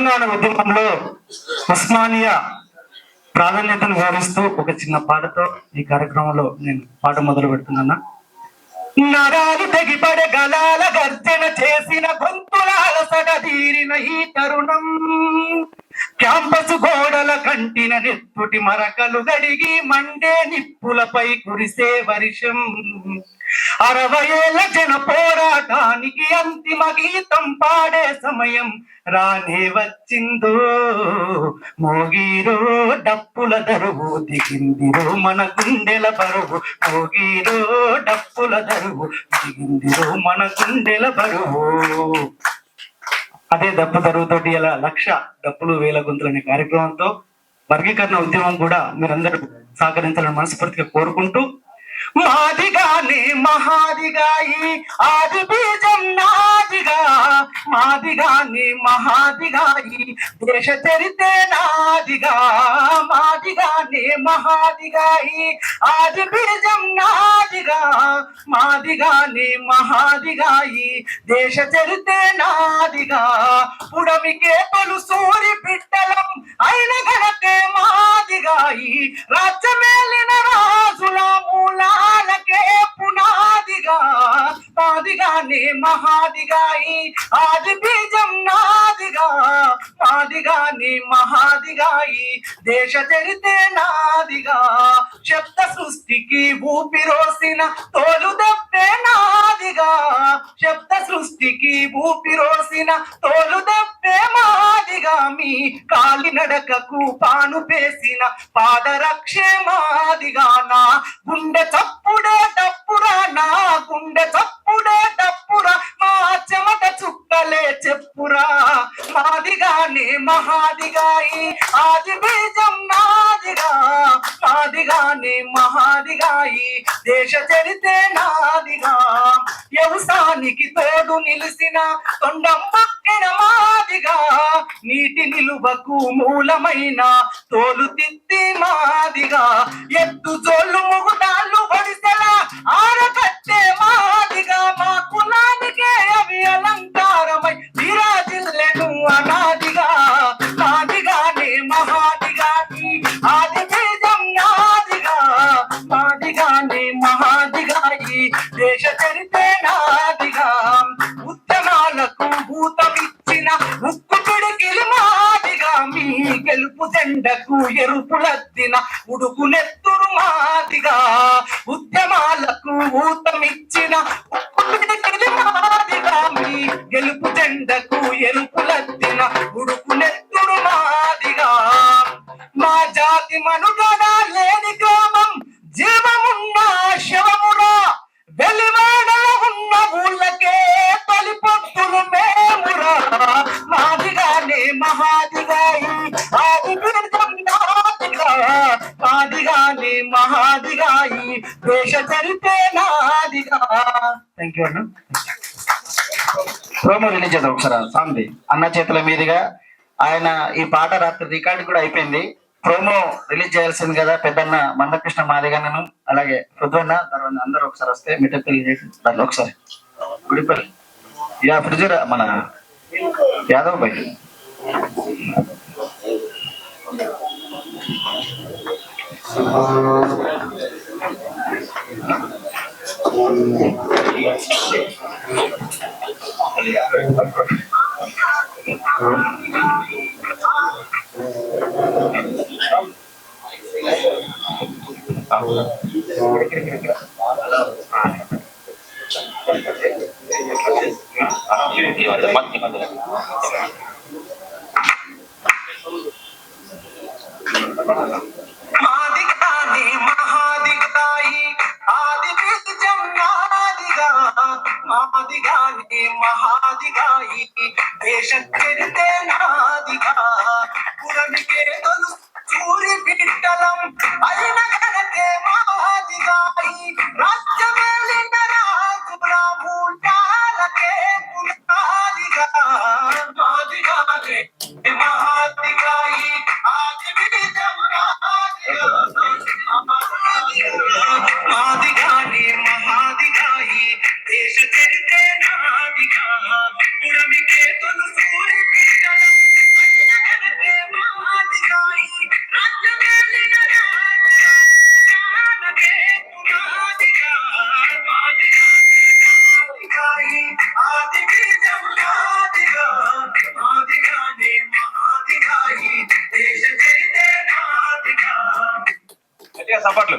తెలంగాణ ఉద్యమంలో ఉస్మానియా ప్రాధాన్యతను వివరిస్తూ ఒక చిన్న పాటతో ఈ కార్యక్రమంలో నేను పాట మొదలు పెడుతున్నాను. నరాలు తెగిపడే గలాల గర్జన చేసిన గొంతులాల సడదీరిన ఈ తరుణం, క్యాంపస్ గోడల కంటిన నెత్తుటి మరకలు గడిగి మండే నిప్పులపై కురిసే వర్షం, 60 ఏళ్ల జన పోరాటానికి అంతిమ గీతం పాడే సమయం రానే వచ్చిందో. మోగీరో డప్పుల దరువు, దిగిందిరో మన గుండెల బరువు. మోగీరో డప్పుల దరువు, దిగిందిరో మన గుండెల బరువు. అదే డప్పు దరువుతోటి ఇలా 1,00,000 డప్పులు 1000 గొంతులు అనే కార్యక్రమంతో వర్గీకరణ ఉద్యమం కూడా మీరందరూ సహకరించాలని మనస్ఫూర్తిగా కోరుకుంటూ, మాదిగానే మహాదిగాయి ఆది బీజం నాదిగా, మాదిగానే మహాదిగాయి దేశ చరితే నాదిగా, మాదిగానే మహాదిగాయి ఆది బీజం నాదిగా, మాదిగానే మహాదిగాయి దేశ చరితే నాదిగా. పుడమికే తొలు సూరి పిట్టలం అయిన గనకే మాదిగాయి, రాజ్యమేలిన రాజుల మూలాలకే పునాదిగా, మాదిగానే మహాదిగాయి ఆది బీజం నాదిగా, మాదిగానే మహాదిగాయి దేశ చరితే నాదిగా. శబ్ద సృష్టికి ఊపిరోసిన తోలు దప్పే నాదిగా, శబ్ద సృష్టికి ఊపిరోసిన తోలు దప్పే మాదిగా. మీ కాలినడకకు పాను పేసిన పాదరక్షే మాదిగా. నా గుండె చప్పుడే డప్పురా, నా గుండె చప్పుడే డప్పురా, మా చెమట చుక్కలే చెప్పురా. మాదిగానే మహాదిగాయి ఆది బీజం నాదిగా, మాదిగానే మహాదిగాయి దేశ చరితే నాదిగా. వ్యవసాయానికి తోడు నిలిసిన తొండం పక్కిన మాదిగా, నీటి నిలువకు మూలమైన తోలు తిత్తి మాదిగా. ఎత్తు జోళ్ళు ముగుటాళ్ళు ఒడిసెలా ఆరకట్టే మాదిగా, మా కులానికే అవి అలంకారమై విరాజిల్లెను అనాదిగా. మాదిగానే మహాదిగాని ఆది బీజం నాదిగా, మాదిగానే మహాదిగాయి దేశ చరితే నాదిగా. ఉద్యమాలకు భూతమిచ్చిన ఉక్కు పిడికిలి మాదిగా, మీ గెలుపు జెండకు ఎరుపులద్దిన ఉడుకు నెత్తురు మాదిగా. ఉద్యమాలకు ఊతమిచ్చిన ఉక్కు పిడికిలి మాదిగా, మీ గెలుపు జెండకు ఎరుపులద్దిన ఉడుకు నెత్తురు మాదిగా. మా జాతి మనుగడ లేని గ్రామం జీవమున్న శవమురా, వెలివాడల ఉన్న ఊళ్ళకే తలిపొత్తులు మేమురా. మాదిగానే మహాదిగాయి ఆది బీజం నాదిగా, మాదిగానే మహాదిగాయి దేశ చరితే నాదిగా. థ్యాంక్ యూ అన్న. ప్రోమో రిలీజ్ చేద్దాం ఒకసారి సాంగ్ అన్న చేతుల మీదుగా. ఆయన ఈ పాట రాత్రి రికార్డు కూడా అయిపోయింది. ప్రోమో రిలీజ్ చేయాల్సింది కదా పెద్దన్న మందకృష్ణ మాదిగన్నను, అలాగే పృథ్వన్న, తర్వాత అందరూ ఒకసారి వస్తే మీటప్ చేసి దాంట్లో ఒకసారి గుడిపల్లి యా ఫ్రిడ్జ్ మన యాదవ్ భాయ్. మాదిగానే మహాదిగాయి ఆది బీజం నాదిగా, మాదిగానే మహాదిగాయి దేశ చరితే నాదిగా. పురమికే తొలు సూరి పిట్టలం అయిన గనకే మాదిగాయి, రాజ్యమేలిన రాజుల మూలాలకే పునాదిగా. మాదిగానే మహాదిగాయి ఆది బీజం నాదిగా, మాదిగానే మహాదిగాయి దేశ చరితే నాదిగా. పురమికే తొలు సూరి పిట్టలం చప్పట్లు.